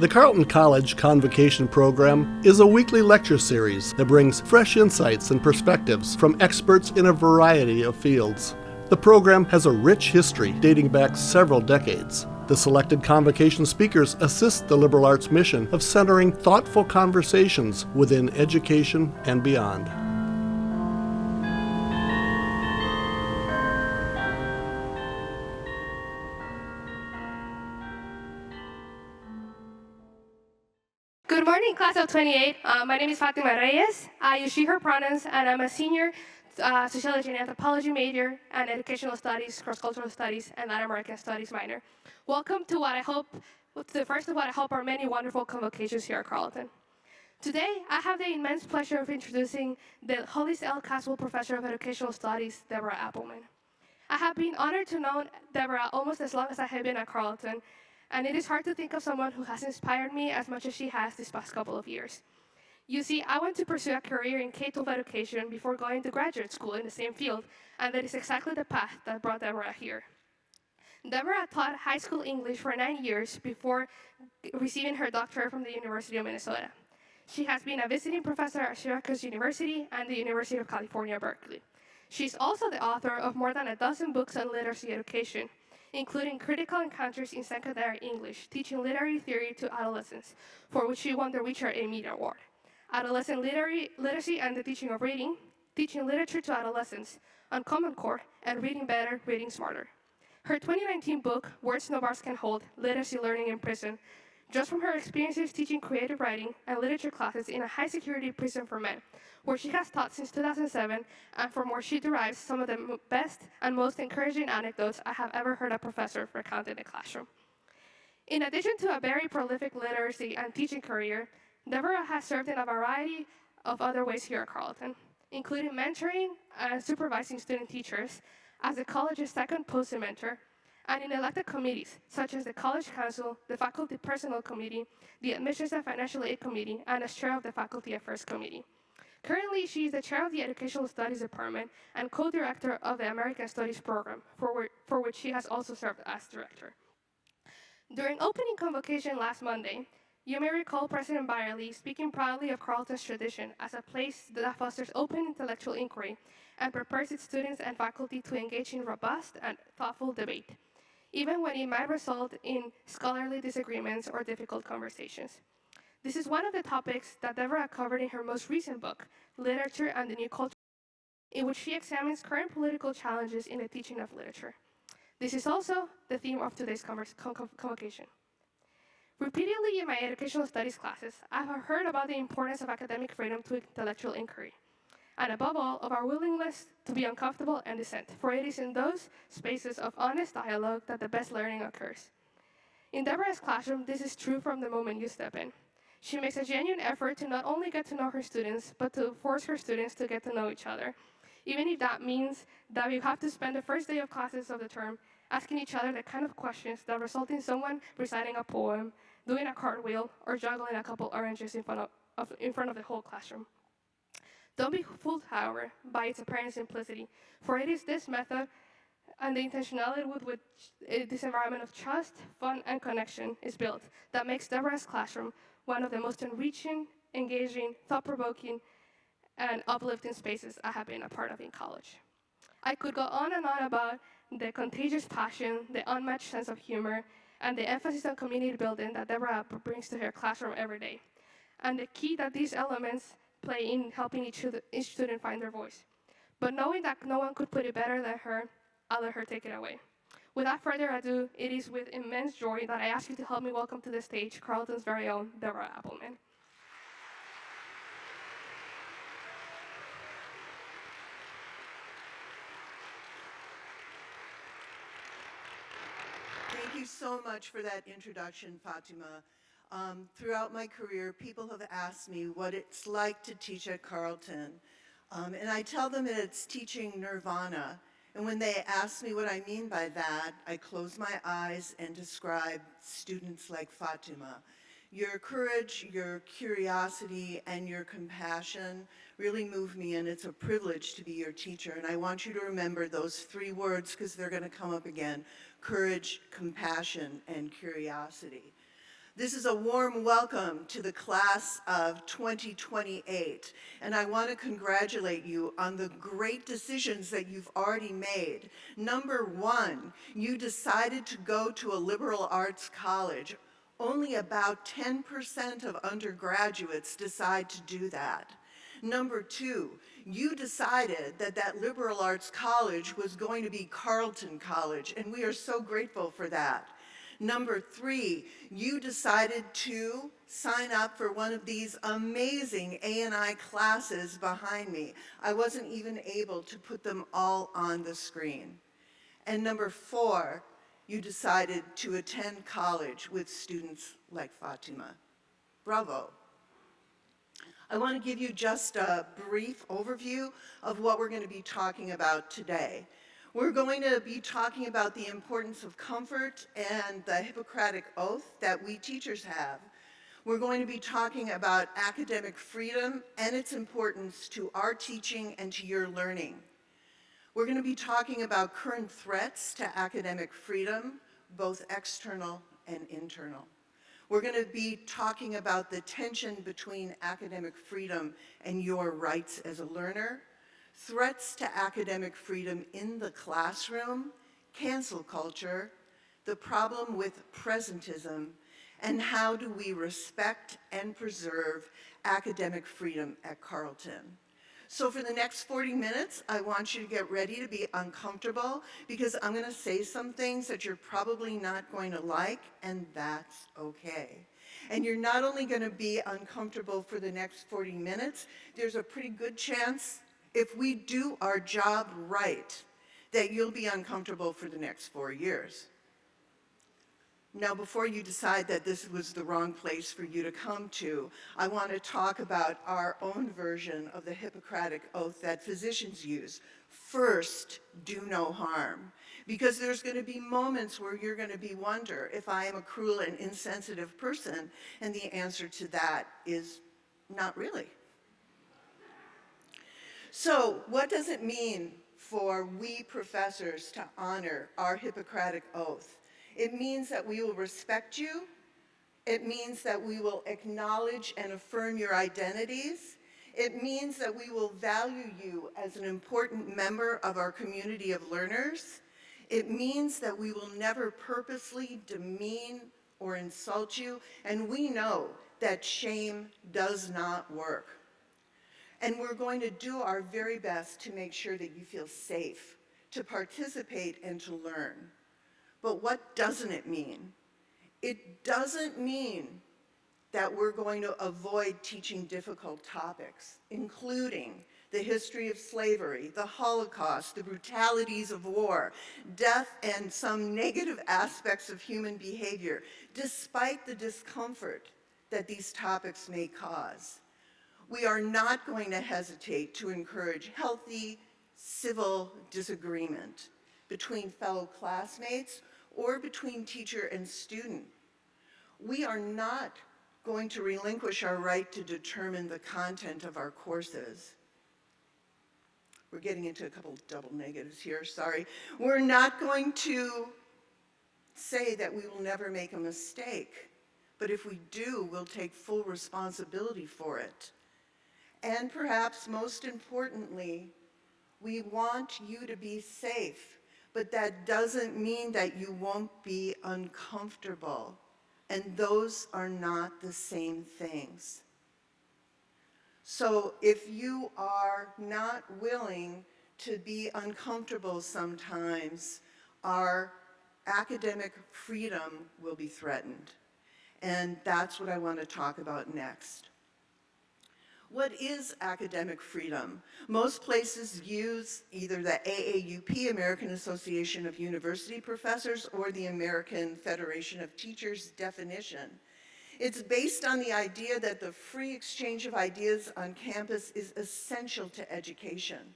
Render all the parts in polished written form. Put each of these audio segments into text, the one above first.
The Carleton College Convocation program is a weekly lecture series that brings fresh insights and perspectives from experts in a variety of fields. The program has a rich history dating back several decades. The selected convocation speakers assist the liberal arts mission of centering thoughtful conversations within education and beyond. Good morning, class of 28. My name is Fatima Reyes. I use she, her pronouns, and I'm a senior sociology and anthropology major and educational studies, cross-cultural studies, and Latin American studies minor. Welcome to the first of what I hope are many wonderful convocations here at Carleton. Today, I have the immense pleasure of introducing the Hollis L. Caswell Professor of Educational Studies, Deborah Appleman. I have been honored to know Deborah almost as long as I have been at Carleton, and it is hard to think of someone who has inspired me as much as she has these past couple of years. You see, I went to pursue a career in K-12 education before going to graduate school in the same field, and that is exactly the path that brought Deborah here. Deborah taught high school English for 9 years before receiving her doctorate from the University of Minnesota. She has been a visiting professor at Syracuse University and the University of California, Berkeley. She's also the author of more than a dozen books on literacy education, including Critical Encounters in Secondary English, Teaching Literary Theory to Adolescents, for which she won the A Meade Award. Adolescent Literacy and the Teaching of Reading, Teaching Literature to Adolescents, on Common Core, and Reading Better, Reading Smarter. Her 2019 book, Words No Bars Can Hold, Literacy Learning in Prison, draws from her experiences teaching creative writing and literature classes in a high-security prison for men, where she has taught since 2007, and from where she derives some of the best and most encouraging anecdotes I have ever heard a professor recount in the classroom. In addition to a very prolific literacy and teaching career, Deborah has served in a variety of other ways here at Carleton, including mentoring and supervising student teachers as the college's second Posse mentor, and in elected committees, such as the College Council, the Faculty Personnel Committee, the Admissions and Financial Aid Committee, and as chair of the Faculty Affairs Committee. Currently, she is the chair of the Educational Studies Department and co-director of the American Studies Program, for which she has also served as director. During opening convocation last Monday, you may recall President Byerly speaking proudly of Carleton's tradition as a place that fosters open intellectual inquiry and prepares its students and faculty to engage in robust and thoughtful debate, even when it might result in scholarly disagreements or difficult conversations. This is one of the topics that Deborah covered in her most recent book, Literature and the New Culture, in which she examines current political challenges in the teaching of literature. This is also the theme of today's convocation. Repeatedly in my educational studies classes, I have heard about the importance of academic freedom to intellectual inquiry, and above all, of our willingness to be uncomfortable and dissent, for it is in those spaces of honest dialogue that the best learning occurs. In Deborah's classroom, this is true from the moment you step in. She makes a genuine effort to not only get to know her students, but to force her students to get to know each other, even if that means that we have to spend the first day of classes of the term asking each other the kind of questions that result in someone reciting a poem, doing a cartwheel, or juggling a couple oranges in front of the whole classroom. Don't be fooled, however, by its apparent simplicity, for it is this method and the intentionality with which this environment of trust, fun, and connection is built that makes Deborah's classroom one of the most enriching, engaging, thought-provoking, and uplifting spaces I have been a part of in college. I could go on and on about the contagious passion, the unmatched sense of humor, and the emphasis on community building that Deborah brings to her classroom every day, and the key that these elements play in helping each student find their voice. But knowing that no one could put it better than her, I'll let her take it away. Without further ado, it is with immense joy that I ask you to help me welcome to the stage Carleton's very own Deborah Appleman. Thank you so much for that introduction, Fatima. Throughout my career, people have asked me what it's like to teach at Carleton. And I tell them that it's teaching nirvana. And when they ask me what I mean by that, I close my eyes and describe students like Fatima. Your courage, your curiosity, and your compassion really move me, and it's a privilege to be your teacher. And I want you to remember those three words because they're going to come up again: courage, compassion, and curiosity. This is a warm welcome to the class of 2028, and I want to congratulate you on the great decisions that you've already made. Number one, you decided to go to a liberal arts college. Only about 10% of undergraduates decide to do that. Number two, you decided that that liberal arts college was going to be Carleton College, and we are so grateful for that. Number three, you decided to sign up for one of these amazing A&I classes behind me. I wasn't even able to put them all on the screen. And number four, you decided to attend college with students like Fatima. Bravo. I want to give you just a brief overview of what we're going to be talking about today. We're going to be talking about the importance of comfort and the Hippocratic Oath that we teachers have. We're going to be talking about academic freedom and its importance to our teaching and to your learning. We're going to be talking about current threats to academic freedom, both external and internal. We're going to be talking about the tension between academic freedom and your rights as a learner, threats to academic freedom in the classroom, cancel culture, the problem with presentism, and how do we respect and preserve academic freedom at Carleton. So for the next 40 minutes, I want you to get ready to be uncomfortable because I'm going to say some things that you're probably not going to like, and that's okay. And you're not only going to be uncomfortable for the next 40 minutes, there's a pretty good chance, if we do our job right, that you'll be uncomfortable for the next 4 years. Now, before you decide that this was the wrong place for you to come to, I want to talk about our own version of the Hippocratic Oath that physicians use. First, do no harm. Because there's going to be moments where you're going to wonder if I am a cruel and insensitive person, and the answer to that is not really. So, what does it mean for we professors to honor our Hippocratic Oath? It means that we will respect you. It means that we will acknowledge and affirm your identities. It means that we will value you as an important member of our community of learners. It means that we will never purposely demean or insult you, and we know that shame does not work. And we're going to do our very best to make sure that you feel safe, to participate and to learn. But what doesn't it mean? It doesn't mean that we're going to avoid teaching difficult topics, including the history of slavery, the Holocaust, the brutalities of war, death, and some negative aspects of human behavior, despite the discomfort that these topics may cause. We are not going to hesitate to encourage healthy, civil disagreement between fellow classmates or between teacher and student. We are not going to relinquish our right to determine the content of our courses. We're getting into a couple double negatives here, sorry. We're not going to say that we will never make a mistake, but if we do, we'll take full responsibility for it. And perhaps most importantly, we want you to be safe. But that doesn't mean that you won't be uncomfortable. And those are not the same things. So if you are not willing to be uncomfortable sometimes, our academic freedom will be threatened. And that's what I want to talk about next. What is academic freedom? Most places use either the AAUP, American Association of University Professors, or the American Federation of Teachers definition. It's based on the idea that the free exchange of ideas on campus is essential to education.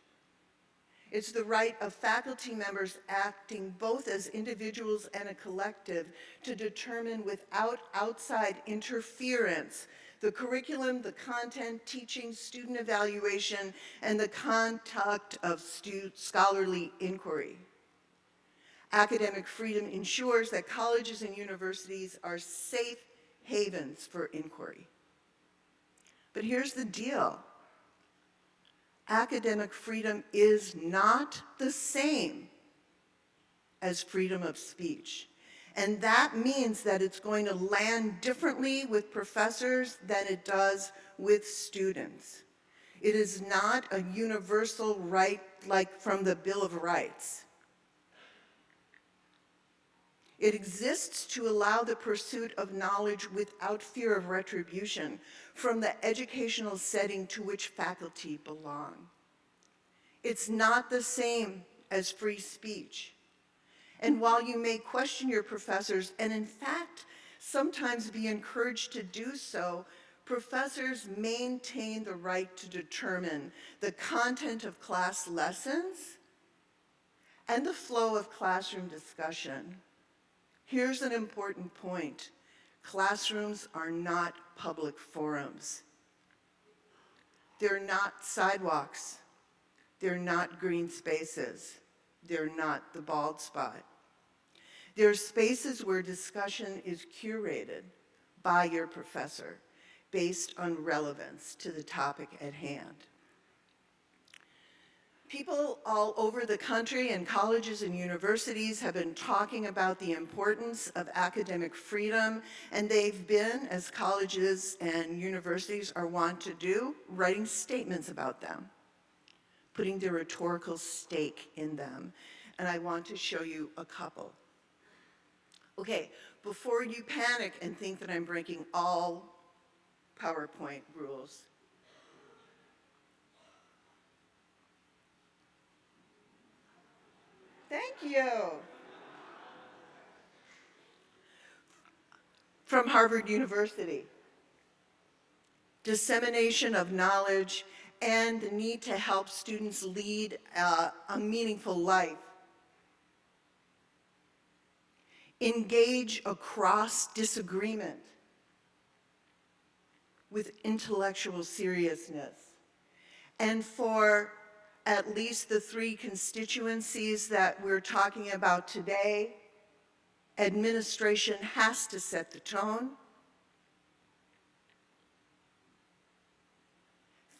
It's the right of faculty members acting both as individuals and a collective to determine without outside interference the curriculum, the content, teaching, student evaluation, and the conduct of scholarly inquiry. Academic freedom ensures that colleges and universities are safe, havens for inquiry. But here's the deal. Academic freedom is not the same as freedom of speech. And that means that it's going to land differently with professors than it does with students. It is not a universal right like from the Bill of Rights. It exists to allow the pursuit of knowledge without fear of retribution from the educational setting to which faculty belong. It's not the same as free speech. And while you may question your professors, and in fact, sometimes be encouraged to do so, professors maintain the right to determine the content of class lessons and the flow of classroom discussion. Here's an important point. Classrooms are not public forums. They're not sidewalks. They're not green spaces. They're not the bald spot. They're spaces where discussion is curated by your professor based on relevance to the topic at hand. People all over the country and colleges and universities have been talking about the importance of academic freedom, and they've been, as colleges and universities are wont to do, writing statements about them, putting their rhetorical stake in them. And I want to show you a couple. Okay, before you panic and think that I'm breaking all PowerPoint rules, thank you. From Harvard University. Dissemination of knowledge and the need to help students lead a meaningful life. Engage across disagreement with intellectual seriousness. And for at least the three constituencies that we're talking about today, administration has to set the tone.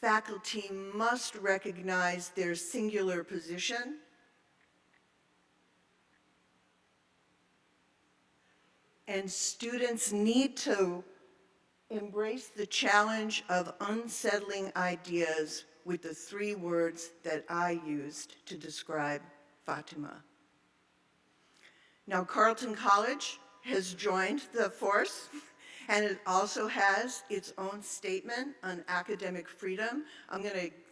Faculty must recognize their singular position. And students need to embrace the challenge of unsettling ideas with the three words that I used to describe Fatima. Now, Carleton College has joined the force, and it also has its own statement on academic freedom.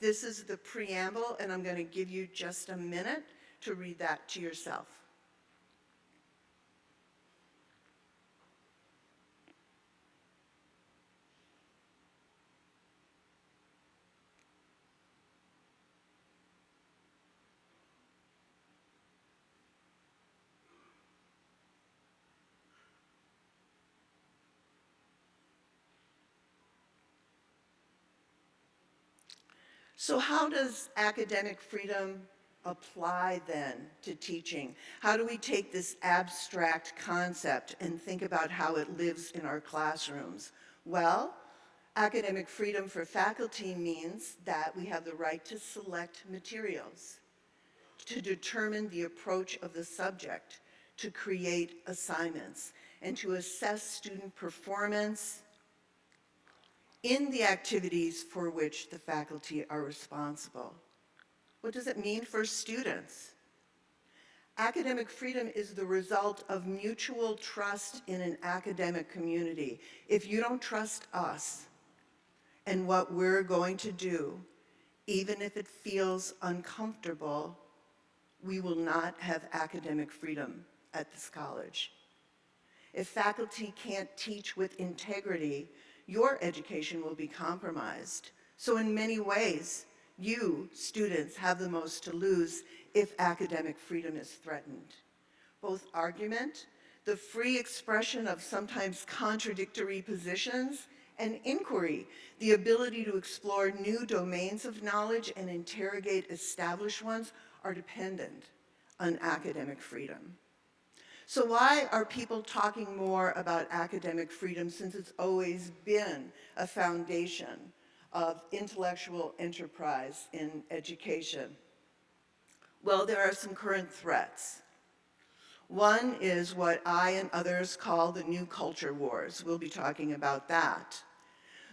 This is the preamble, and I'm going to give you just a minute to read that to yourself. So how does academic freedom apply then to teaching? How do we take this abstract concept and think about how it lives in our classrooms? Well, academic freedom for faculty means that we have the right to select materials, to determine the approach of the subject, to create assignments, and to assess student performance in the activities for which the faculty are responsible. What does it mean for students? Academic freedom is the result of mutual trust in an academic community. If you don't trust us and what we're going to do, even if it feels uncomfortable, we will not have academic freedom at this college. If faculty can't teach with integrity, your education will be compromised. So in many ways, you, students, have the most to lose if academic freedom is threatened. Both argument, the free expression of sometimes contradictory positions, and inquiry, the ability to explore new domains of knowledge and interrogate established ones, are dependent on academic freedom. So why are people talking more about academic freedom since it's always been a foundation of intellectual enterprise in education? Well, there are some current threats. One is what I and others call the new culture wars. We'll be talking about that.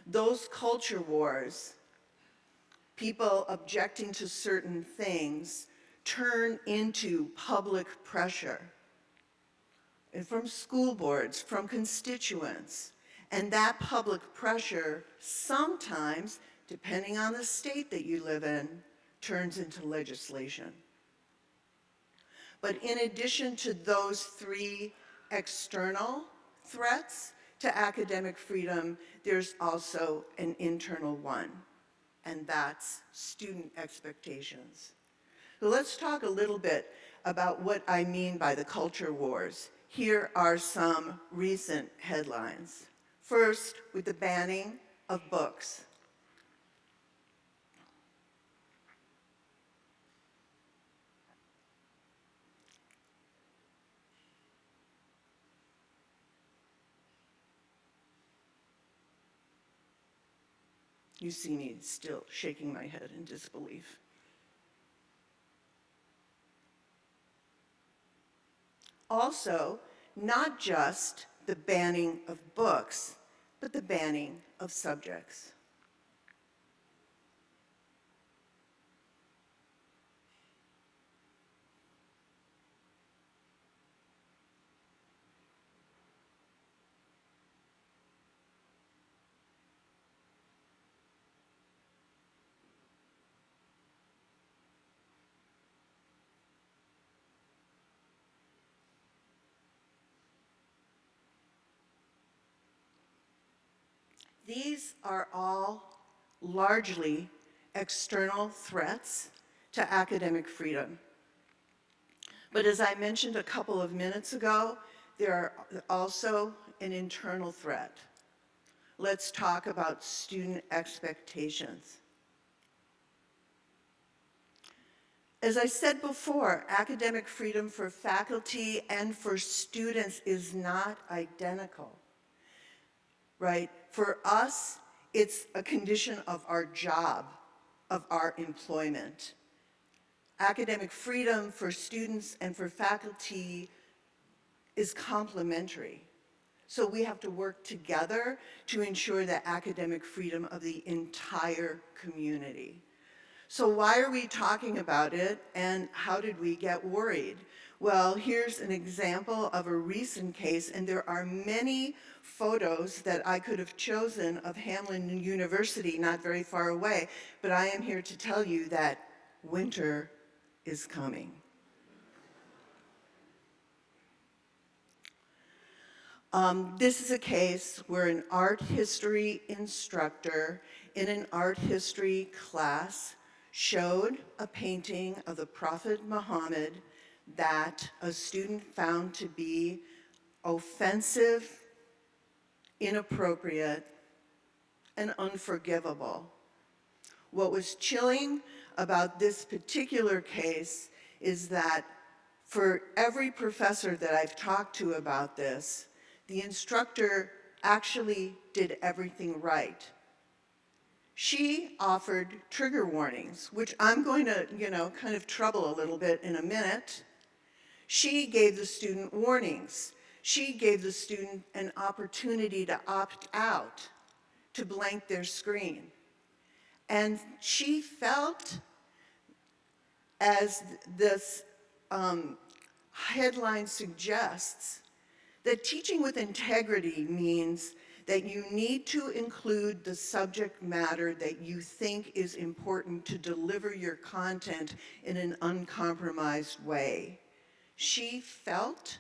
Those culture wars, people objecting to certain things, turn into public pressure. And from school boards, from constituents. And that public pressure sometimes, depending on the state that you live in, turns into legislation. But in addition to those three external threats to academic freedom, there's also an internal one, and that's student expectations. So let's talk a little bit about what I mean by the culture wars. Here are some recent headlines. First, with the banning of books. You see me still shaking my head in disbelief. Also, not just the banning of books, but the banning of subjects. These are all largely external threats to academic freedom. But as I mentioned a couple of minutes ago, there are also an internal threat. Let's talk about student expectations. As I said before, academic freedom for faculty and for students is not identical, right? For us, it's a condition of our job, of our employment. Academic freedom for students and for faculty is complementary. So we have to work together to ensure the academic freedom of the entire community. So why are we talking about it, and how did we get worried? Well, here's an example of a recent case, and there are many photos that I could have chosen of Hamlin University, not very far away, but I am here to tell you that winter is coming. This is a case where an art history instructor in an art history class showed a painting of the Prophet Muhammad that a student found to be offensive, inappropriate, and unforgivable. What was chilling about this particular case is that for every professor that I've talked to about this, the instructor actually did everything right. She offered trigger warnings, which I'm going to, kind of trouble a little bit in a minute. She gave the student warnings. She gave the student an opportunity to opt out, to blank their screen. And she felt, as this headline suggests, that teaching with integrity means that you need to include the subject matter that you think is important to deliver your content in an uncompromised way. She felt,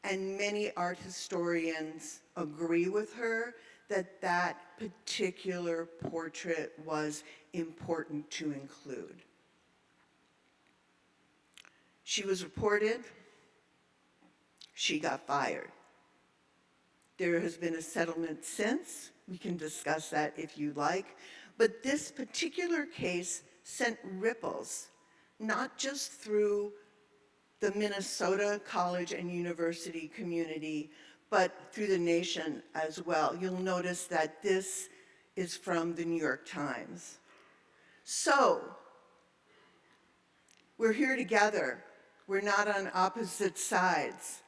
and many art historians agree with her, that that particular portrait was important to include. She was reported. She got fired. There has been a settlement since. We can discuss that if you like. But this particular case sent ripples, not just through the Minnesota college and university community, but through the nation as well. You'll notice that this is from the New York Times. So, we're here together. We're not on opposite sides.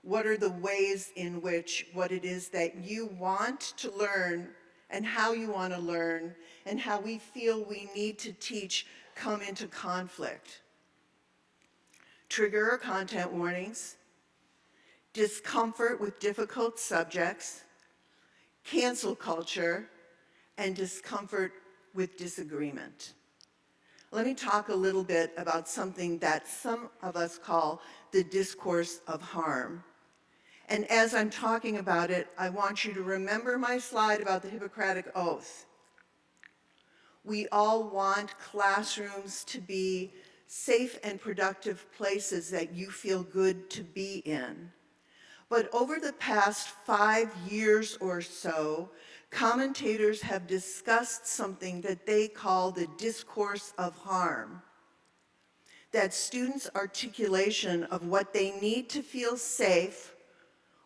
What are the ways in which what it is that you want to learn and how you want to learn and how we feel we need to teach come into conflict? Trigger or content warnings, discomfort with difficult subjects, cancel culture, and discomfort with disagreement. Let me talk a little bit about something that some of us call the discourse of harm. And as I'm talking about it, I want you to remember my slide about the Hippocratic Oath. We all want classrooms to be safe and productive places that you feel good to be in. But over the past 5 years or so, commentators have discussed something that they call the discourse of harm. That students' articulation of what they need to feel safe,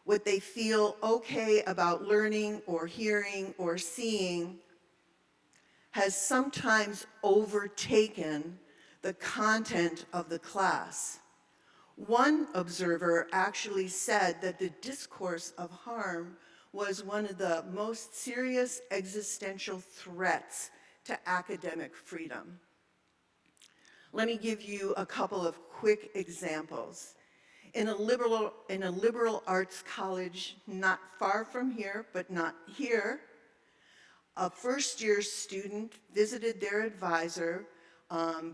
what they feel okay about learning or hearing or seeing, has sometimes overtaken the content of the class. One observer actually said that the discourse of harm was one of the most serious existential threats to academic freedom. Let me give you a couple of quick examples. In a liberal arts college not far from here, but not here, a first-year student visited their advisor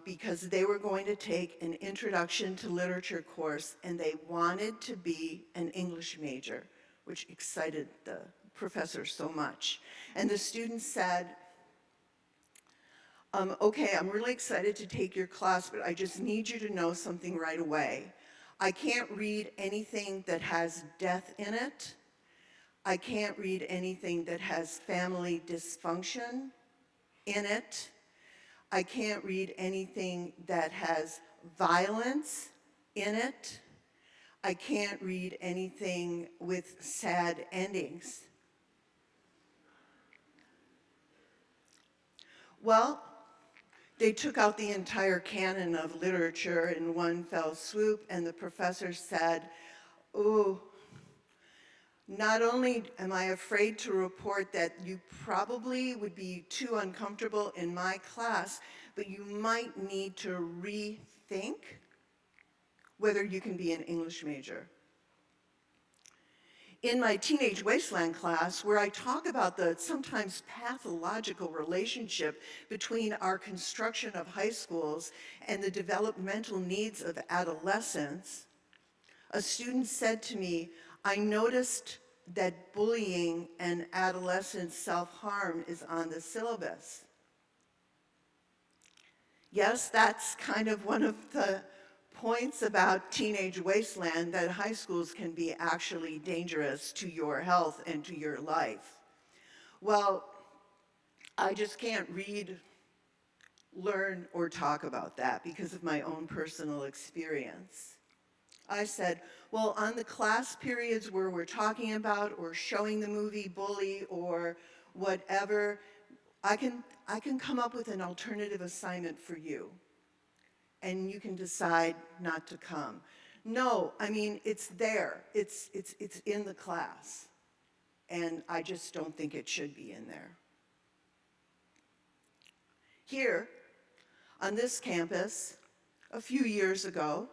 because they were going to take an introduction to literature course and they wanted to be an English major, which excited the professor so much. And the student said, okay, I'm really excited to take your class, but I just need you to know something right away. I can't read anything that has death in it. I can't read anything that has family dysfunction in it. I can't read anything that has violence in it. I can't read anything with sad endings. Well, they took out the entire canon of literature in one fell swoop, and the professor said, "Ooh, not only am I afraid to report that you probably would be too uncomfortable in my class, but you might need to rethink whether you can be an English major." In my Teenage Wasteland class, where I talk about the sometimes pathological relationship between our construction of high schools and the developmental needs of adolescents, a student said to me, "I noticed that bullying and adolescent self-harm is on the syllabus." Yes, that's kind of one of the points about Teenage Wasteland, that high schools can be actually dangerous to your health and to your life. Well, I just can't read, learn, or talk about that because of my own personal experience. I said, well, on the class periods where we're talking about or showing the movie Bully or whatever, I can come up with an alternative assignment for you, and you can decide not to come. No, I mean, it's there. It's in the class, and I just don't think it should be in there. Here, on this campus, a few years ago,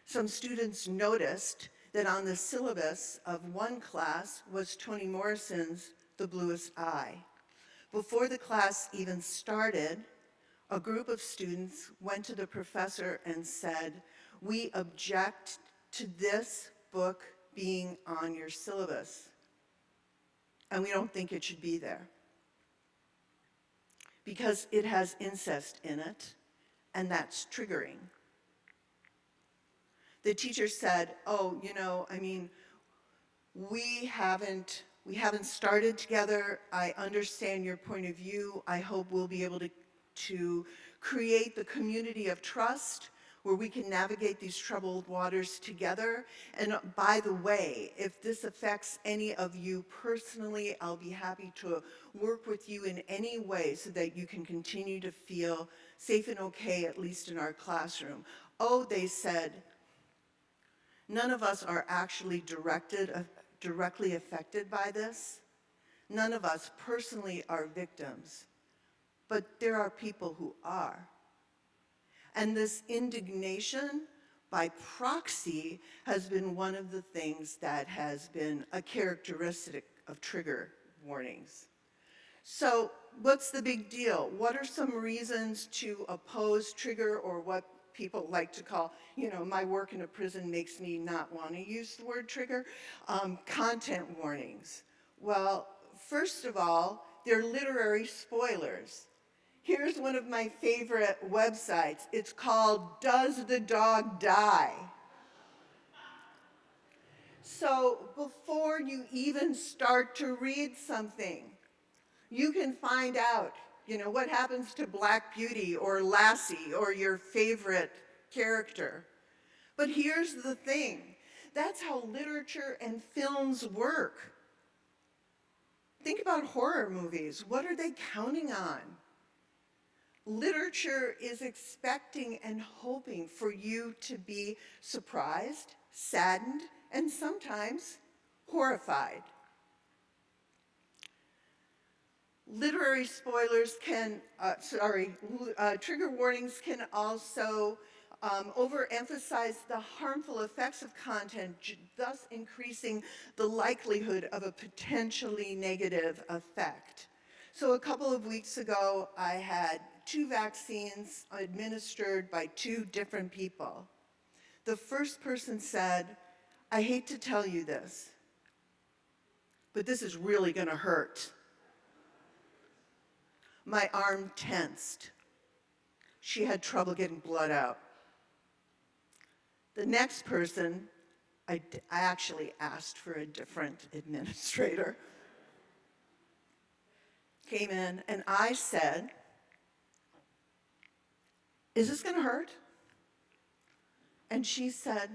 some students noticed that on the syllabus of one class was Toni Morrison's The Bluest Eye. Before the class even started, a group of students went to the professor and said, "We object to this book being on your syllabus, and we don't think it should be there because it has incest in it, and that's triggering." The teacher said, "Oh, you know, I mean, we haven't started together. I understand your point of view. I hope we'll be able to create the community of trust where we can navigate these troubled waters together. And by the way, if this affects any of you personally, I'll be happy to work with you in any way so that you can continue to feel safe and okay, at least in our classroom. Oh, they said, none of us are actually directly affected by this. None of us personally are victims, but there are people who are. And this indignation by proxy has been one of the things that has been a characteristic of trigger warnings. So what's the big deal? What are some reasons to oppose trigger, or what people like to call, my work in a prison makes me not want to use the word trigger, content warnings? Well, first of all, they're literary spoilers. Here's one of my favorite websites. It's called Does the Dog Die? So before you even start to read something, you can find out, what happens to Black Beauty or Lassie or your favorite character. But here's the thing. That's how literature and films work. Think about horror movies. What are they counting on? Literature is expecting and hoping for you to be surprised, saddened, and sometimes horrified. Literary spoilers trigger warnings can also overemphasize the harmful effects of content, thus increasing the likelihood of a potentially negative effect. So a couple of weeks ago, I had 2 vaccines administered by 2 different people. The first person said, I hate to tell you this, but this is really going to hurt. My arm tensed. She had trouble getting blood out. The next person, I actually asked for a different administrator, came in and I said, is this going to hurt? And she said,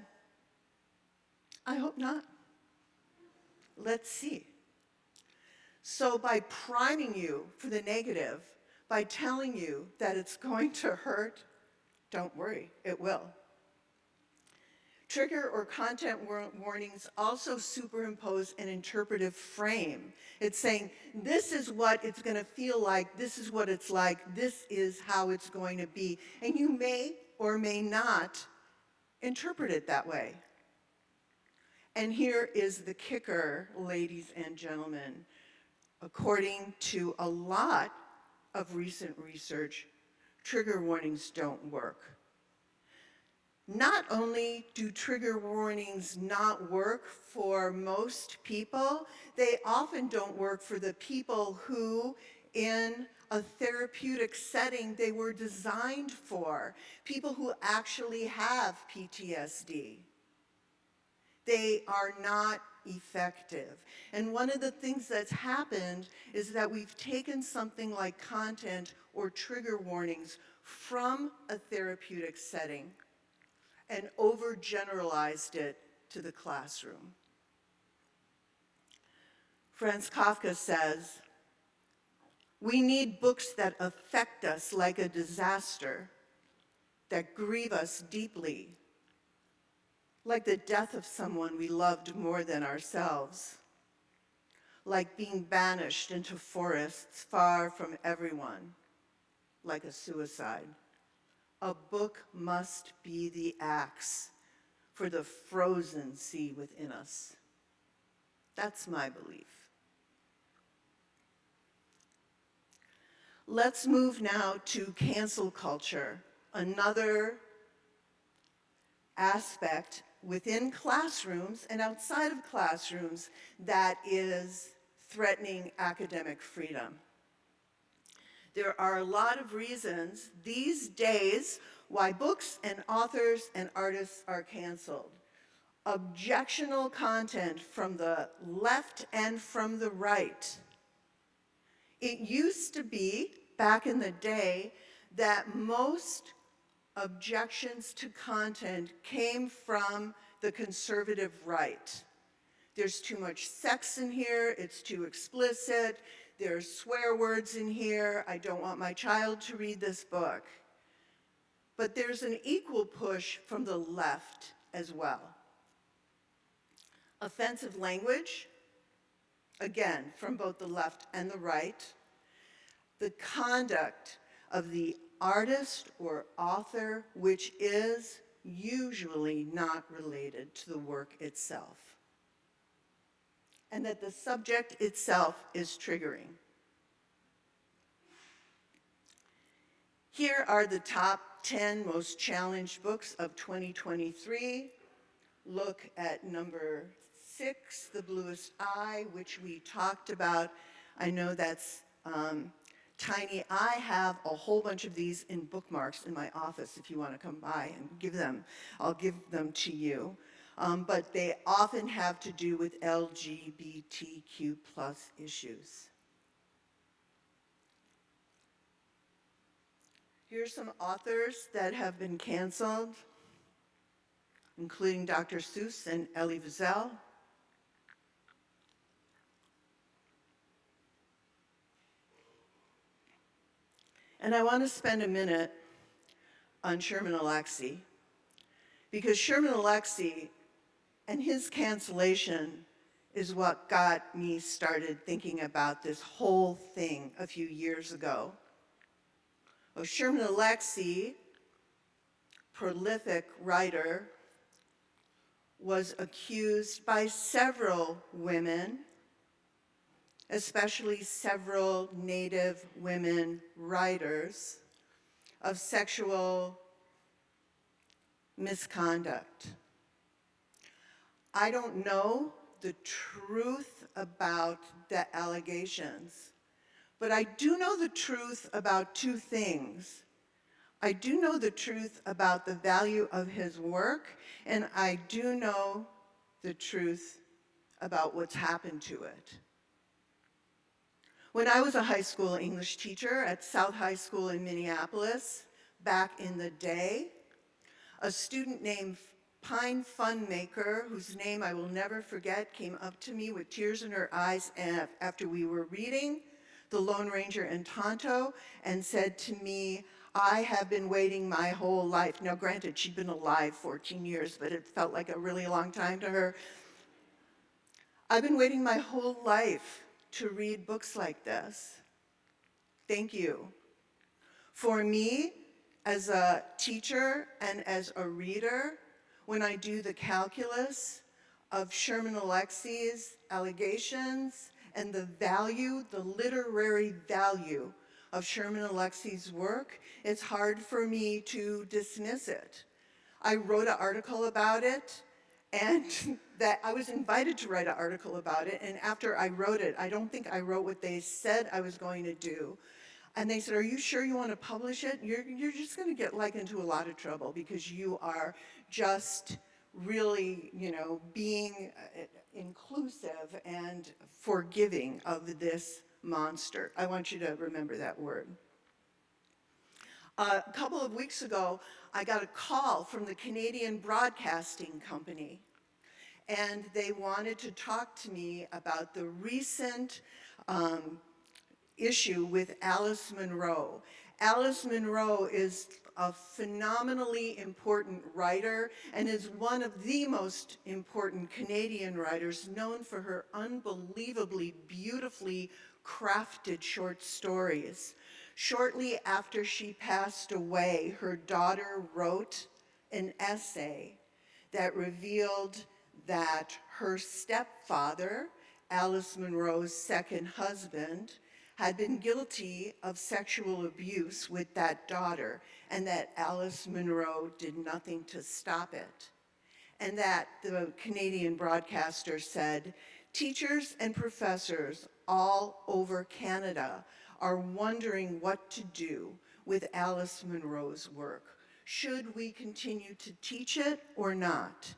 I hope not. Let's see. So by priming you for the negative, by telling you that it's going to hurt, don't worry, it will. Trigger or content warnings also superimpose an interpretive frame. It's saying, this is what it's going to feel like, this is what it's like, this is how it's going to be. And you may or may not interpret it that way. And here is the kicker, ladies and gentlemen. According to a lot of recent research, trigger warnings don't work. Not only do trigger warnings not work for most people, they often don't work for the people who, in a therapeutic setting they were designed for, people who actually have PTSD. They are not effective. And one of the things that's happened is that we've taken something like content or trigger warnings from a therapeutic setting and overgeneralized it to the classroom. Franz Kafka says, we need books that affect us like a disaster, that grieve us deeply, like the death of someone we loved more than ourselves, like being banished into forests far from everyone, like a suicide. A book must be the axe for the frozen sea within us. That's my belief. Let's move now to cancel culture, another aspect within classrooms and outside of classrooms that is threatening academic freedom. There are a lot of reasons these days why books and authors and artists are canceled. Objectionable content from the left and from the right. It used to be, back in the day, that most objections to content came from the conservative right. There's too much sex in here, it's too explicit, there's swear words in here, I don't want my child to read this book. But there's an equal push from the left as well. Offensive language, again, from both the left and the right. The conduct of the artist or author, which is usually not related to the work itself. And that the subject itself is triggering. Here are the top 10 most challenged books of 2023. Look at number 6, The Bluest Eye, which we talked about. I know that's tiny. I have a whole bunch of these in bookmarks in my office if you want to come by and give them. I'll give them to you. But they often have to do with LGBTQ+ issues. Here's some authors that have been canceled, including Dr. Seuss and Elie Wiesel. And I want to spend a minute on Sherman Alexie, because Sherman Alexie and his cancellation is what got me started thinking about this whole thing a few years ago. Oh, Sherman Alexie, prolific writer, was accused by several women, especially several Native women writers, of sexual misconduct. I don't know the truth about the allegations, but I do know the truth about two things. I do know the truth about the value of his work, and I do know the truth about what's happened to it. When I was a high school English teacher at South High School in Minneapolis, back in the day, a student named Pine Funmaker, whose name I will never forget, came up to me with tears in her eyes after we were reading The Lone Ranger and Tonto, and said to me, I have been waiting my whole life. Now granted, she'd been alive 14 years, but it felt like a really long time to her. I've been waiting my whole life to read books like this. Thank you. For me, as a teacher and as a reader, when I do the calculus of Sherman Alexie's allegations and the value, the literary value of Sherman Alexie's work, it's hard for me to dismiss it. I wrote an article about it, and that I was invited to write an article about it, and after I wrote it, I don't think I wrote what they said I was going to do. And they said, are you sure you want to publish it? You're just going to get into a lot of trouble because you are just really, being inclusive and forgiving of this monster. I want you to remember that word. A couple of weeks ago, I got a call from the Canadian Broadcasting Company, and they wanted to talk to me about the recent issue with Alice Munro. Alice Munro is a phenomenally important writer and is one of the most important Canadian writers, known for her unbelievably beautifully crafted short stories. Shortly after she passed away, her daughter wrote an essay that revealed that her stepfather, Alice Munro's second husband, had been guilty of sexual abuse with that daughter, and that Alice Munro did nothing to stop it. And that the Canadian broadcaster said, teachers and professors all over Canada are wondering what to do with Alice Munro's work. Should we continue to teach it or not?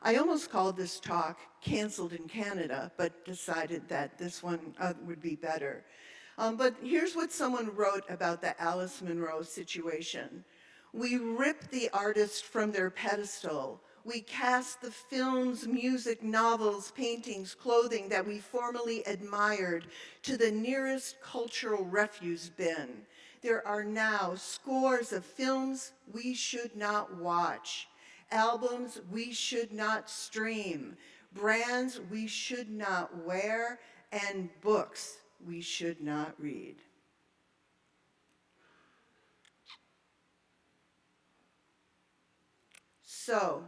I almost called this talk Canceled in Canada, but decided that this one would be better. But here's what someone wrote about the Alice Munro situation. We rip the artist from their pedestal. We cast the films, music, novels, paintings, clothing that we formerly admired to the nearest cultural refuse bin. There are now scores of films we should not watch, albums we should not stream, brands we should not wear, and books we should not read. So,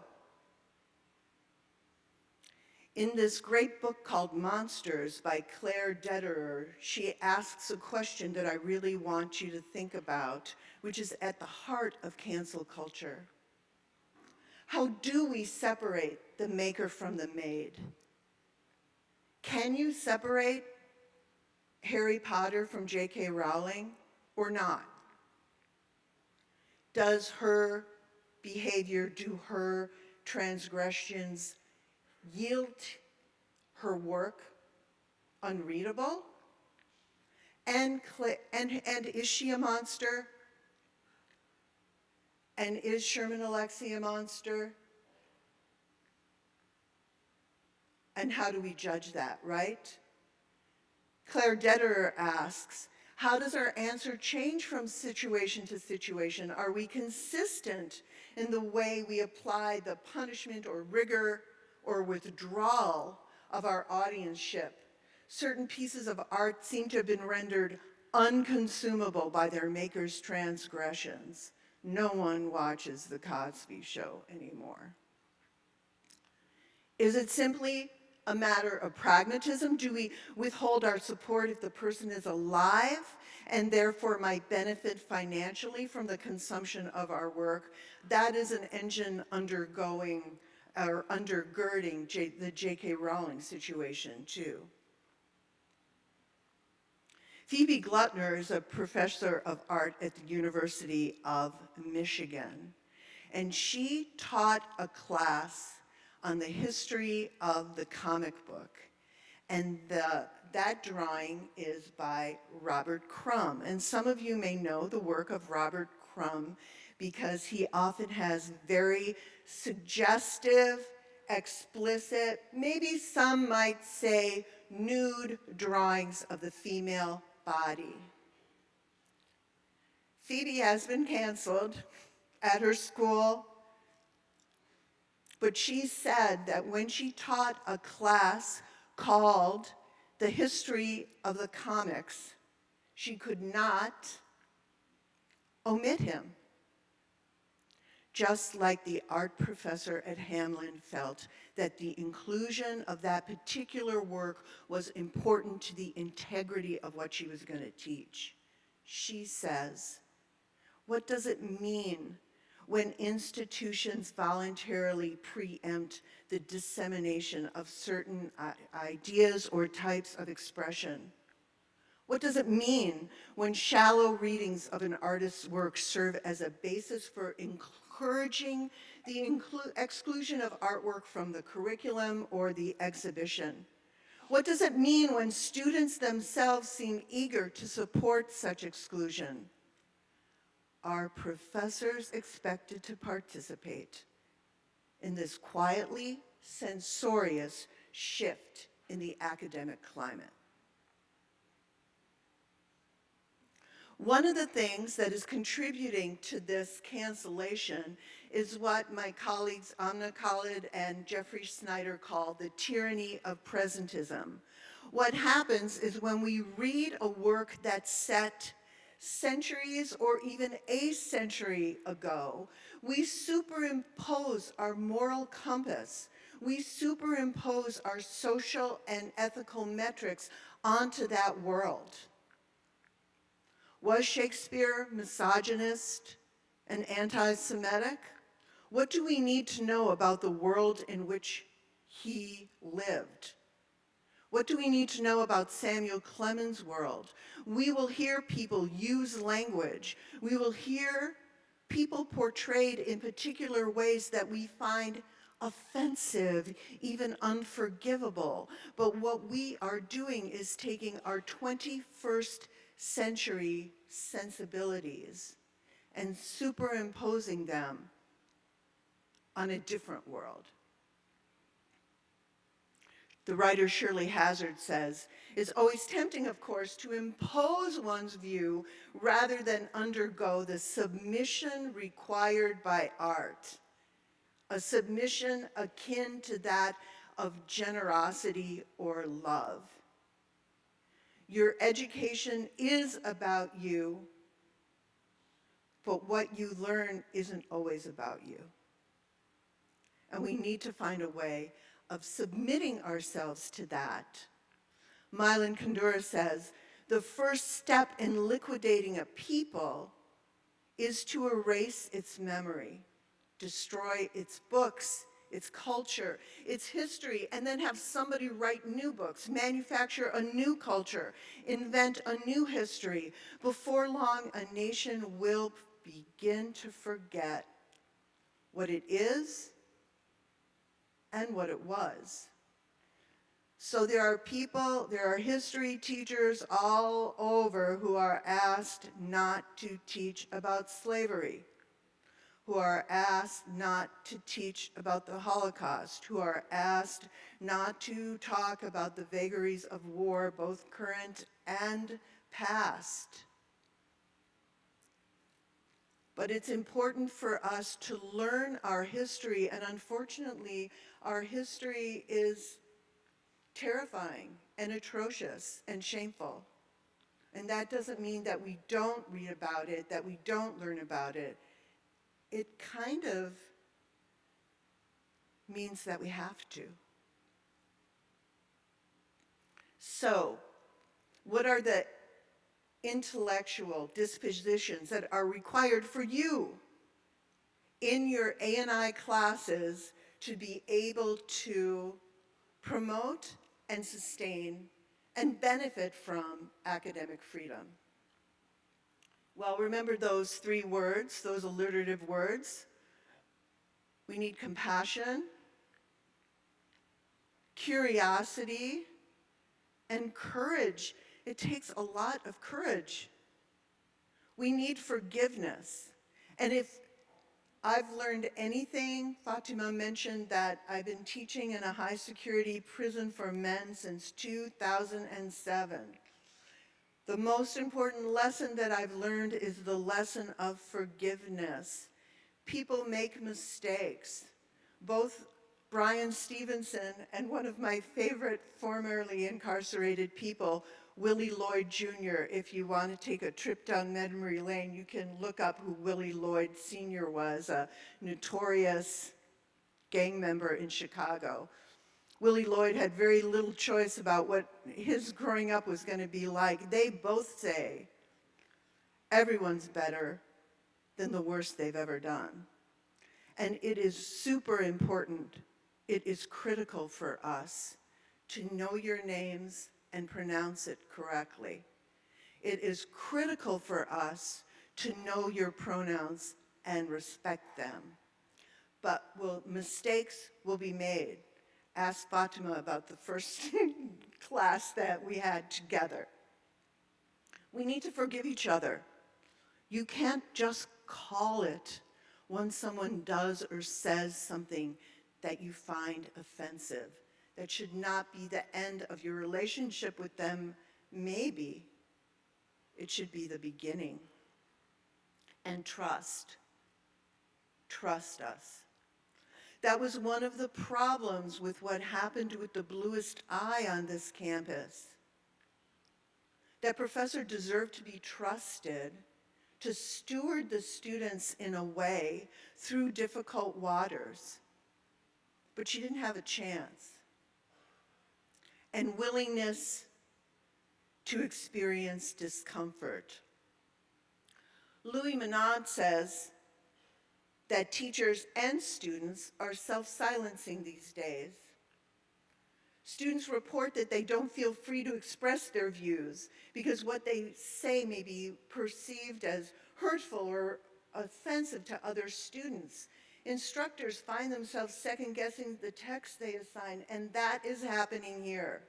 in this great book called Monsters by Claire Dederer, she asks a question that I really want you to think about, which is at the heart of cancel culture. How do we separate the maker from the made? Can you separate Harry Potter from J.K. Rowling or not? Does her behavior, do her transgressions yield her work unreadable? And is she a monster? And is Sherman Alexie a monster? And how do we judge that, right? Claire Dederer asks, how does our answer change from situation to situation? Are we consistent in the way we apply the punishment or rigor or withdrawal of our audienceship? Certain pieces of art seem to have been rendered unconsumable by their makers' transgressions. No one watches The Cosby Show anymore. Is it simply a matter of pragmatism? Do we withhold our support if the person is alive and therefore might benefit financially from the consumption of our work? That is an engine undergoing or undergirding the J.K. Rowling situation too. Phoebe Glutner is a professor of art at the University of Michigan, and she taught a class on the history of the comic book. And that drawing is by Robert Crumb. And some of you may know the work of Robert Crumb because he often has very suggestive, explicit, maybe some might say nude drawings of the female body. Phoebe has been canceled at her school, but she said that when she taught a class called The History of the Comics, she could not omit him. Just like the art professor at Hamlin felt that the inclusion of that particular work was important to the integrity of what she was going to teach. She says, what does it mean when institutions voluntarily preempt the dissemination of certain ideas or types of expression? What does it mean when shallow readings of an artist's work serve as a basis for encouraging the exclusion of artwork from the curriculum or the exhibition? What does it mean when students themselves seem eager to support such exclusion? Are professors expected to participate in this quietly censorious shift in the academic climate? One of the things that is contributing to this cancellation is what my colleagues Amna Khalid and Jeffrey Snyder call the tyranny of presentism. What happens is when we read a work that's set centuries or even a century ago, we superimpose our moral compass, we superimpose our social and ethical metrics onto that world. Was Shakespeare misogynist and anti-Semitic? What do we need to know about the world in which he lived? What do we need to know about Samuel Clemens' world? We will hear people use language. We will hear people portrayed in particular ways that we find offensive, even unforgivable. But what we are doing is taking our 21st century sensibilities and superimposing them on a different world. The writer Shirley Hazard says, "It's always tempting, of course, to impose one's view rather than undergo the submission required by art, a submission akin to that of generosity or love. Your education is about you, but what you learn isn't always about you. And we need to find a way of submitting ourselves to that." Milan Kundera says, "The first step in liquidating a people is to erase its memory, destroy its books, its culture, its history, and then have somebody write new books, manufacture a new culture, invent a new history. Before long, a nation will begin to forget what it is and what it was." So there are people, there are history teachers all over who are asked not to teach about slavery, who are asked not to teach about the Holocaust, who are asked not to talk about the vagaries of war, both current and past. But it's important for us to learn our history, and unfortunately, our history is terrifying and atrocious and shameful. And that doesn't mean that we don't read about it, that we don't learn about it. It kind of means that we have to. So, what are the intellectual dispositions that are required for you in your A&I classes to be able to promote and sustain and benefit from academic freedom? Well, remember those three words, those alliterative words. We need compassion, curiosity, and courage. It takes a lot of courage. We need forgiveness. And if I've learned anything, Fatima mentioned that I've been teaching in a high security prison for men since 2007. The most important lesson that I've learned is the lesson of forgiveness. People make mistakes. Both Brian Stevenson and one of my favorite formerly incarcerated people, Willie Lloyd Jr. If you want to take a trip down memory lane, you can look up who Willie Lloyd Sr. was, a notorious gang member in Chicago. Willie Lloyd had very little choice about what his growing up was going to be like. They both say, everyone's better than the worst they've ever done. And it is super important, it is critical for us to know your names and pronounce it correctly. It is critical for us to know your pronouns and respect them. But mistakes will be made. Ask Fatima about the first class that we had together. We need to forgive each other. You can't just call it when someone does or says something that you find offensive. That should not be the end of your relationship with them, maybe. It should be the beginning. And trust. Trust us. That was one of the problems with what happened with the bluest eye on this campus. That professor deserved to be trusted to steward the students in a way through difficult waters. But she didn't have a chance. And willingness to experience discomfort. Louis Menard says that teachers and students are self-silencing these days. Students report that they don't feel free to express their views because what they say may be perceived as hurtful or offensive to other students. Instructors find themselves second-guessing the text they assign, and that is happening here.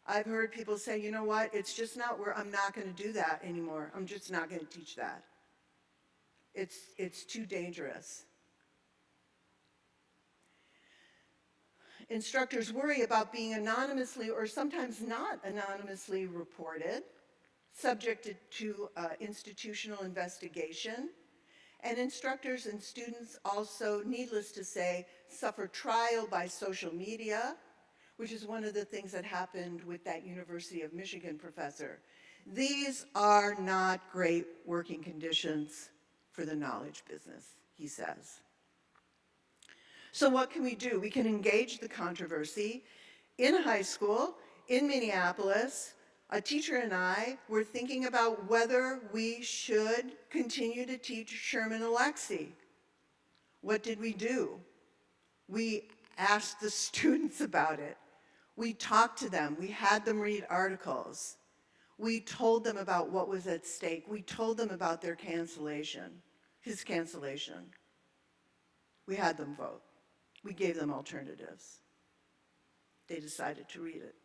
I've heard people say, you know what, it's just not where I'm not going to do that anymore. I'm just not going to teach that. It's too dangerous. Instructors worry about being anonymously or sometimes not anonymously reported, subjected to institutional investigation. And instructors and students also, needless to say, suffer trial by social media, which is one of the things that happened with that University of Michigan professor. These are not great working conditions for the knowledge business, he says. So what can we do? We can engage the controversy. In high school, in Minneapolis, a teacher and I were thinking about whether we should continue to teach Sherman Alexie. What did we do? We asked the students about it. We talked to them. We had them read articles. We told them about what was at stake. We told them about their cancellation, his cancellation. We had them vote. We gave them alternatives. They decided to read it.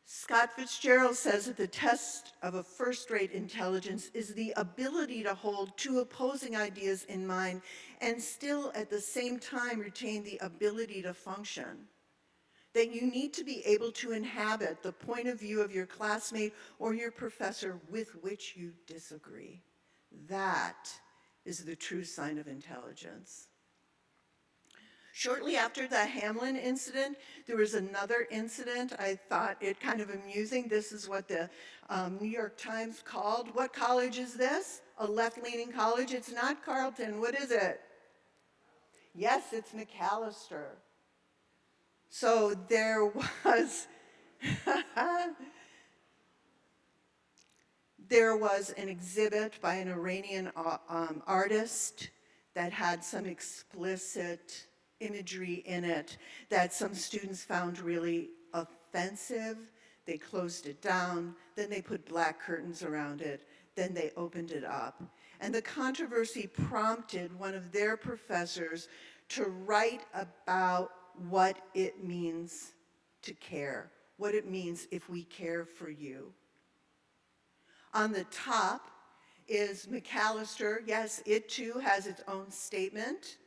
Scott Fitzgerald says that the test of a first-rate intelligence is the ability to hold two opposing ideas in mind and still at the same time retain the ability to function. That you need to be able to inhabit the point of view of your classmate or your professor with which you disagree. That is the true sign of intelligence. Shortly after the Hamlin incident, there was another incident. I thought it kind of amusing. This is what the New York Times called. What college is this? A left-leaning college? It's not Carleton. What is it? Yes, it's Macalester. So there was, there was an exhibit by an Iranian artist that had some explicit imagery in it that some students found really offensive. They closed it down, then they put black curtains around it, then they opened it up. And the controversy prompted one of their professors to write about what it means to care, what it means if we care for you. On the top is Macalester. Yes, it too has its own statement.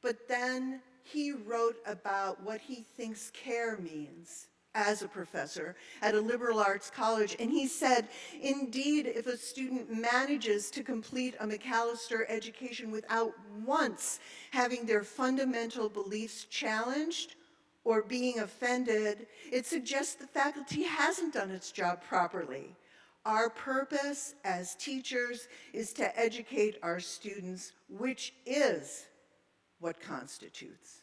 But then he wrote about what he thinks care means as a professor at a liberal arts college. And he said, indeed, if a student manages to complete a Macalester education without once having their fundamental beliefs challenged or being offended, it suggests the faculty hasn't done its job properly. Our purpose as teachers is to educate our students, which is what constitutes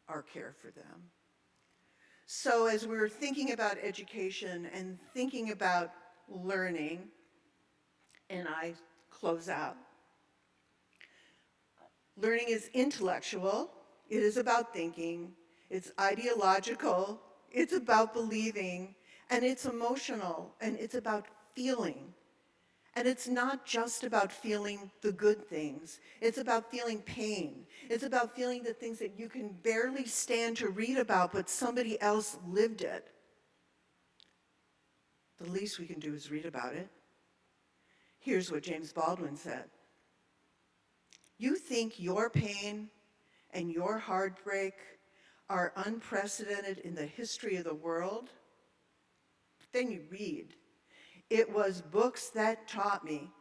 our care for them. So as we're thinking about education and thinking about learning, and I close out, learning is intellectual, it is about thinking, it's ideological, it's about believing, and it's emotional, and it's about feeling. And it's not just about feeling the good things. It's about feeling pain. It's about feeling the things that you can barely stand to read about, but somebody else lived it. The least we can do is read about it. Here's what James Baldwin said. You think your pain and your heartbreak are unprecedented in the history of the world? Then you read. It was books that taught me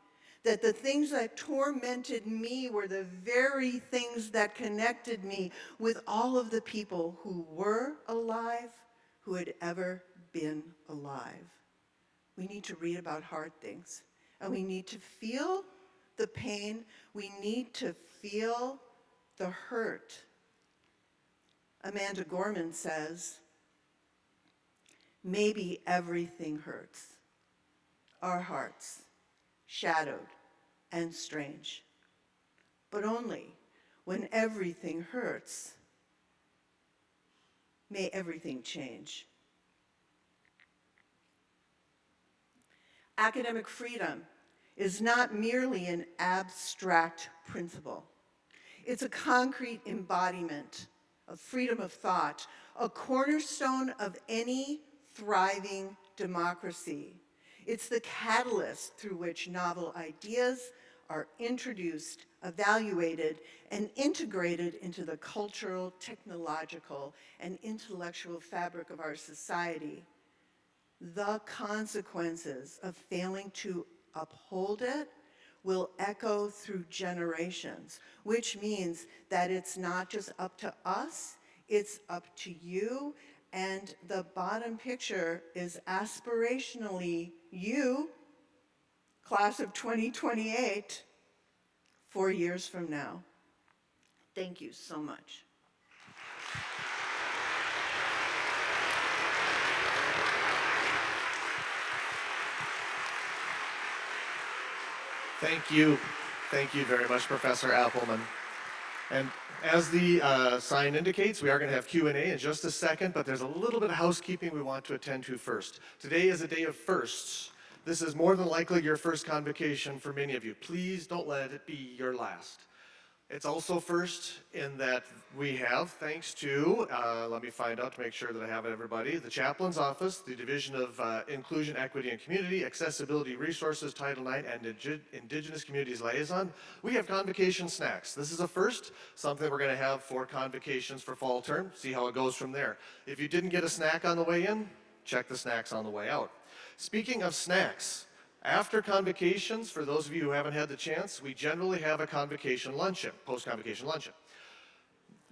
that the things that tormented me were the very things that connected me with all of the people who were alive, who had ever been alive. We need to read about hard things, and we need to feel the pain. We need to feel the hurt. Amanda Gorman says, maybe everything hurts. Our hearts, shadowed and strange, but only when everything hurts, may everything change. Academic freedom is not merely an abstract principle. It's a concrete embodiment of freedom of thought, a cornerstone of any thriving democracy. It's the catalyst through which novel ideas are introduced, evaluated, and integrated into the cultural, technological, and intellectual fabric of our society. The consequences of failing to uphold it will echo through generations, which means that it's not just up to us, it's up to you. And the bottom picture is aspirationally you, class of 2028, 4 years from now. Thank you so much. Thank you. Thank you very much, Professor Appleman. And as the sign indicates, we are going to have Q&A in just a second, but there's a little bit of housekeeping we want to attend to first. Today is a day of firsts. This is more than likely your first convocation for many of you. Please don't let it be your last. It's also first in that we have, thanks to, let me find out to make sure that I have everybody, the Chaplain's Office, the Division of Inclusion, Equity, and Community, Accessibility Resources, Title IX, and Indigenous Communities Liaison. We have convocation snacks. This is a first, something we're going to have for convocations for fall term. See how it goes from there. If you didn't get a snack on the way in, check the snacks on the way out. Speaking of snacks, after convocations, for those of you who haven't had the chance, we generally have a convocation luncheon, post-convocation luncheon.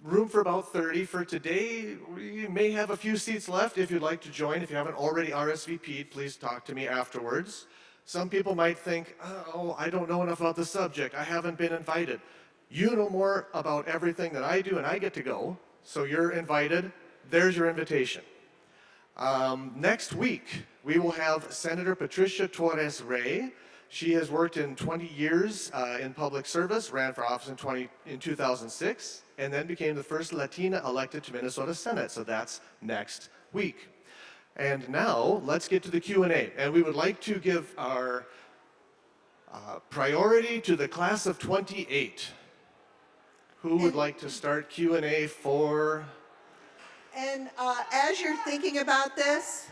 Room for about 30 for today. We may have a few seats left if you'd like to join. If you haven't already RSVP'd, please talk to me afterwards. Some people might think, oh, I don't know enough about the subject. I haven't been invited. You know more about everything that I do, and I get to go, so you're invited. There's your invitation. Next week, we will have Senator Patricia Torres Rey. She has worked in 20 years in public service, ran for office in 2006, and then became the first Latina elected to Minnesota Senate. So that's next week. And now, let's get to the Q&A. And we would like to give our priority to the class of 28. Who would like to start Q&A for? And as you're thinking about this,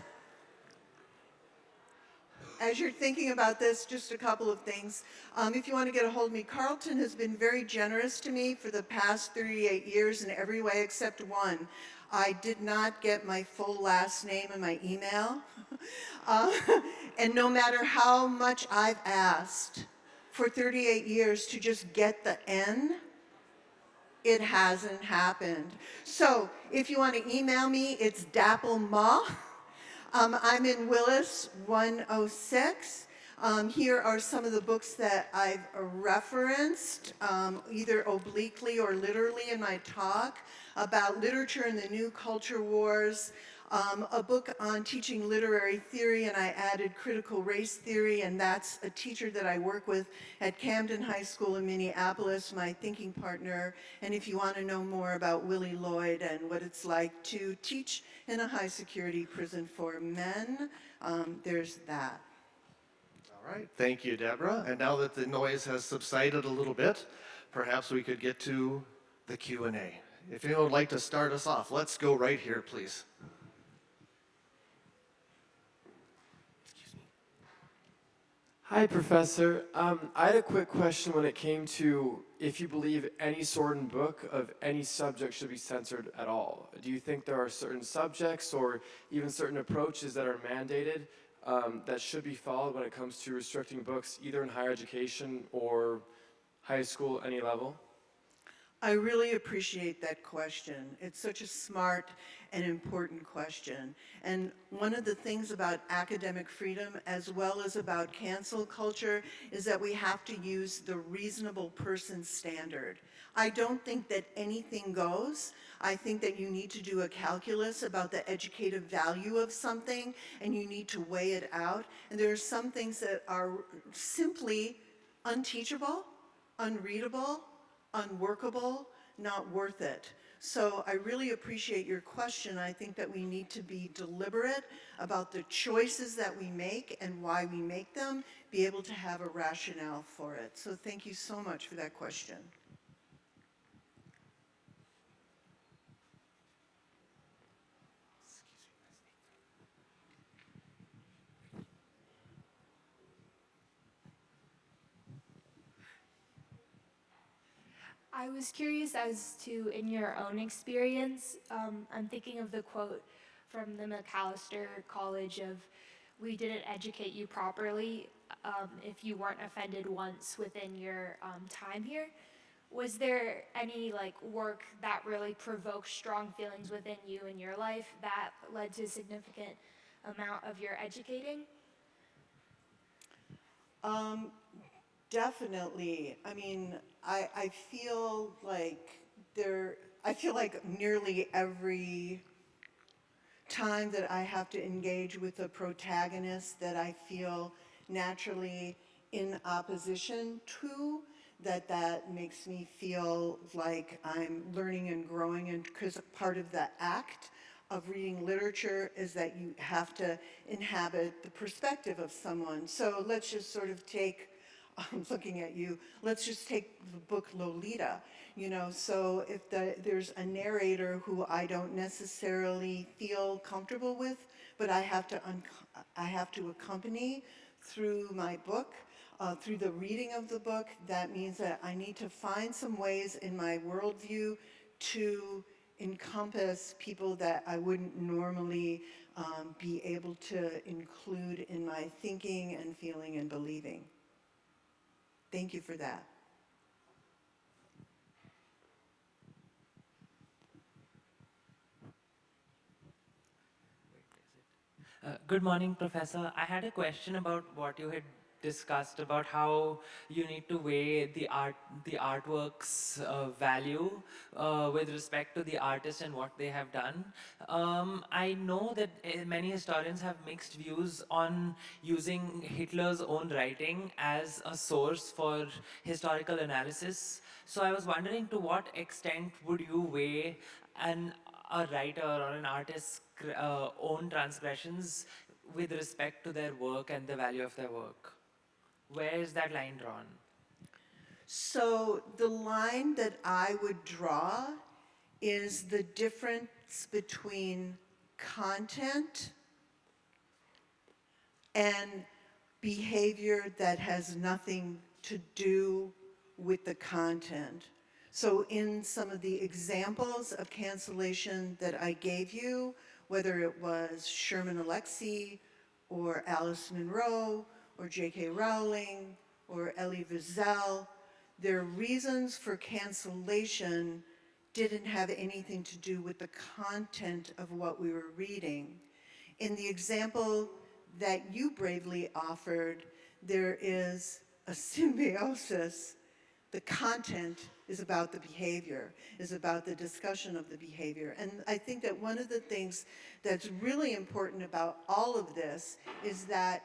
just a couple of things. If you want to get a hold of me, Carleton has been very generous to me for the past 38 years in every way except one. I did not get my full last name in my email. And no matter how much I've asked for 38 years to just get the N, it hasn't happened. So if you want to email me, it's dapplema. I'm in Willis 106. Here are some of the books that I've referenced, either obliquely or literally in my talk, about literature and the new culture wars, a book on teaching literary theory, and I added critical race theory, and that's a teacher that I work with at Camden High School in Minneapolis, my thinking partner. And if you want to know more about Willie Lloyd and what it's like to teach in a high security prison for men, there's that. All right, thank you, Deborah. And now that the noise has subsided a little bit, perhaps we could get to the Q&A. If anyone would like to start us off, let's go right here, please. Hi, Professor. I had a quick question when it came to if you believe any sort of book of any subject should be censored at all. Do you think there are certain subjects or even certain approaches that are mandated that should be followed when it comes to restricting books, either in higher education or high school, any level? I really appreciate that question. It's such a smart and important question. And one of the things about academic freedom, as well as about cancel culture, is that we have to use the reasonable person standard. I don't think that anything goes. I think that you need to do a calculus about the educative value of something, and you need to weigh it out. And there are some things that are simply unteachable, unreadable, unworkable, not worth it. So I really appreciate your question. I think that we need to be deliberate about the choices that we make and why we make them, be able to have a rationale for it. So thank you so much for that question. I was curious as to, in your own experience, I'm thinking of the quote from the McAllister College of, "We didn't educate you properly if you weren't offended once within your time here." Was there any work that really provoked strong feelings within you in your life that led to a significant amount of your educating? Definitely. I mean, I feel like I feel like nearly every time that I have to engage with a protagonist that I feel naturally in opposition to, that makes me feel like I'm learning and growing, and because part of the act of reading literature is that you have to inhabit the perspective of someone. So let's just sort of take, I'm looking at you, let's just take the book Lolita. You know, so if there's a narrator who I don't necessarily feel comfortable with, but I have to accompany through my book, through the reading of the book, that means that I need to find some ways in my worldview to encompass people that I wouldn't normally be able to include in my thinking and feeling and believing. Thank you for that. Good morning, Professor. I had a question about what you had discussed about how you need to weigh the artwork's value with respect to the artist and what they have done. I know that many historians have mixed views on using Hitler's own writing as a source for historical analysis. So I was wondering, to what extent would you weigh a writer or an artist's own transgressions with respect to their work and the value of their work? Where is that line drawn? So the line that I would draw is the difference between content and behavior that has nothing to do with the content. So in some of the examples of cancellation that I gave you, whether it was Sherman Alexie or Alice Munro or J.K. Rowling or Elie Wiesel, their reasons for cancellation didn't have anything to do with the content of what we were reading. In the example that you bravely offered, there is a symbiosis. The content is about the behavior, is about the discussion of the behavior. And I think that one of the things that's really important about all of this is that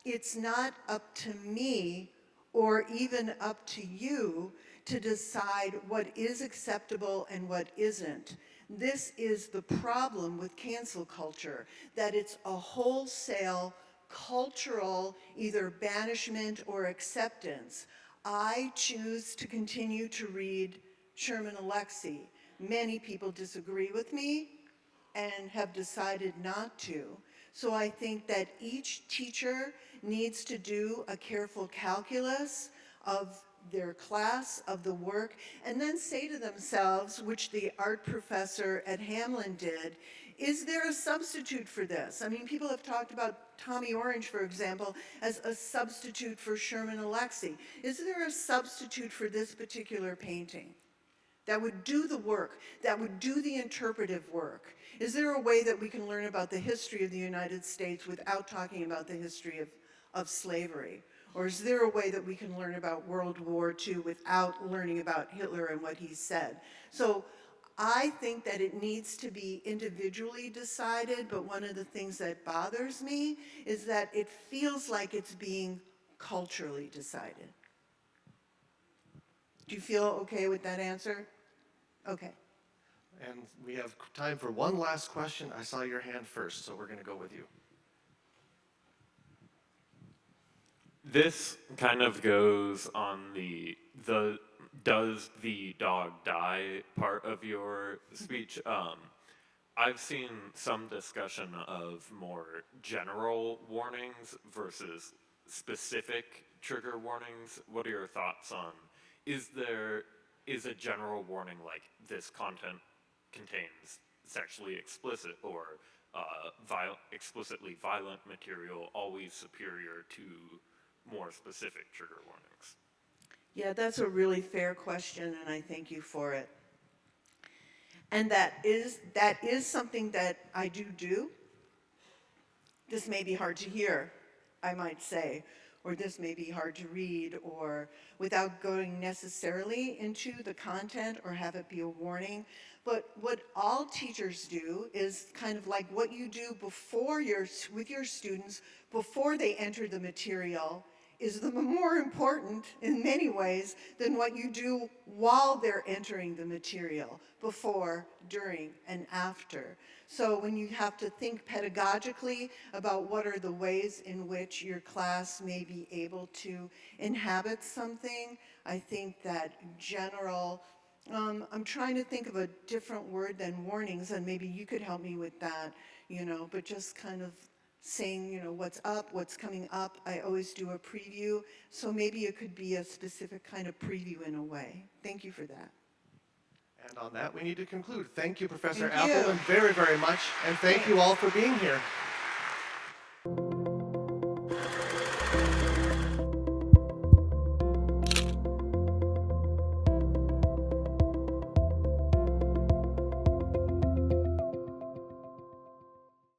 it's not up to me or even up to you to decide what is acceptable and what isn't. This is the problem with cancel culture, that it's a wholesale cultural either banishment or acceptance. I choose to continue to read Sherman Alexie. Many people disagree with me and have decided not to. So I think that each teacher needs to do a careful calculus of their class, of the work, and then say to themselves, which the art professor at Hamlin did, is there a substitute for this? I mean, people have talked about Tommy Orange, for example, as a substitute for Sherman Alexie. Is there a substitute for this particular painting that would do the work, that would do the interpretive work? Is there a way that we can learn about the history of the United States without talking about the history of slavery? Or is there a way that we can learn about World War II without learning about Hitler and what he said? So I think that it needs to be individually decided, but one of the things that bothers me is that it feels like it's being culturally decided. Do you feel okay with that answer? Okay. And we have time for one last question. I saw your hand first, so we're going to go with you. This kind of goes on the does the dog die part of your speech. I've seen some discussion of more general warnings versus specific trigger warnings. What are your thoughts on, is there is a general warning like this content contains sexually explicit or explicitly violent material always superior to more specific trigger warnings? Yeah, that's a really fair question, and I thank you for it. And that is something that I do. This may be hard to hear, I might say, or this may be hard to read, or without going necessarily into the content or have it be a warning. But what all teachers do is kind of like what you do with your students before they enter the material is the more important in many ways than what you do while they're entering the material, before, during, and after. So when you have to think pedagogically about what are the ways in which your class may be able to inhabit something, I think that general, I'm trying to think of a different word than warnings, and maybe you could help me with that, but just kind of saying, what's up, what's coming up. I always do a preview, so maybe it could be a specific kind of preview in a way. Thank you for that. And on that, we need to conclude. Thank you, Professor Thank you. Appleman, very, very much, and thank you all for being here.